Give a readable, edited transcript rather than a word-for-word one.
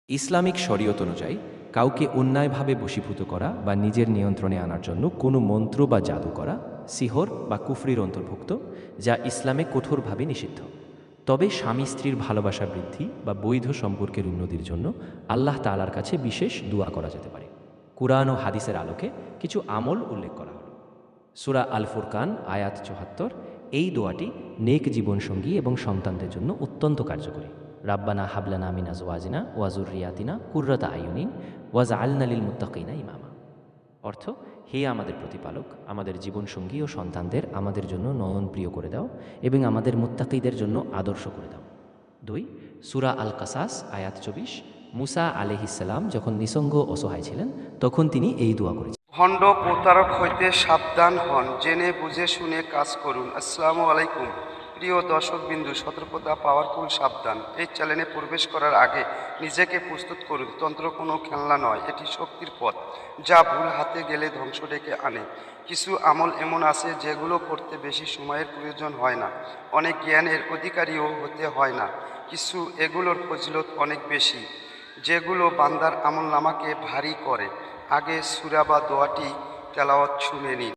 Islamic শরীয়ত অনুযায়ী কাউকে অন্যায়ভাবে বশীভূত করা বা নিজের নিয়ন্ত্রণে আনার জন্য কোনো মন্ত্র বা জাদু করা সিহর বা কুফরির অন্তর্ভুক্ত, যা ইসলামে কঠোরভাবে নিষিদ্ধ। তবে স্বামী স্ত্রীর ভালোবাসা বৃদ্ধি বা বৈধ সম্পর্কের উন্নতির জন্য আল্লাহ তাআলার কাছে বিশেষ দোয়া করা যেতে পারে। কুরআন ও হাদিসের আলোকে কিছু আমল উল্লেখ করা হলো। সূরা আল ফুরকান আয়াত ৭৪, এই দোয়াটি নেক জীবনসঙ্গী এবং সন্তানদের জন্য অত্যন্ত কার্যকরী। রাব্বানা হাবলানা মিন আজওয়াজিনা ওয়া যুররিয়াতিনা কুররাতা আয়ুনিন ওয়াজআলনা লিল মুত্তাকিনা ইমামা। অর্থ, হে আমাদের প্রতিপালক, আমাদের জীবনসঙ্গী ও সন্তানদের আমাদের জন্য নয়নপ্রিয় করে দাও এবং আমাদের মুত্তাকিদের জন্য আদর্শ করে দাও। ২. সূরা আল কাসাস আয়াত ২৪, মুসা আলাইহিসসালাম যখন নিঃসঙ্গ অসহায় ছিলেন তখন তিনি এই দোয়া করেছেন। ভণ্ড প্রতারক হইতে সাবধান হন, জেনে বুঝে শুনে কাজ করুন। আসসালামু আলাইকুম প্রিয় দর্শকবিন্দু, সতর্কতা পাওয়ারফুল সাবধান। এই চ্যানেলে প্রবেশ করার আগে নিজেকে প্রস্তুত করুন। তন্ত্র কোনো খেলনা নয়, এটি শক্তির পথ, যা ভুল হাতে গেলে ধ্বংস ডেকে আনে। কিছু আমল এমন আছে যেগুলো করতে বেশি সময়ের প্রয়োজন হয় না, অনেক জ্ঞানের অধিকারীও হতে হয় না। কিছু এগুলোর ফজিলত অনেক বেশি, যেগুলো বান্দার আমলনামাকে ভারী করে। আগে সূরা বা দোয়াটি তেলাওয়াত শুনে নিন।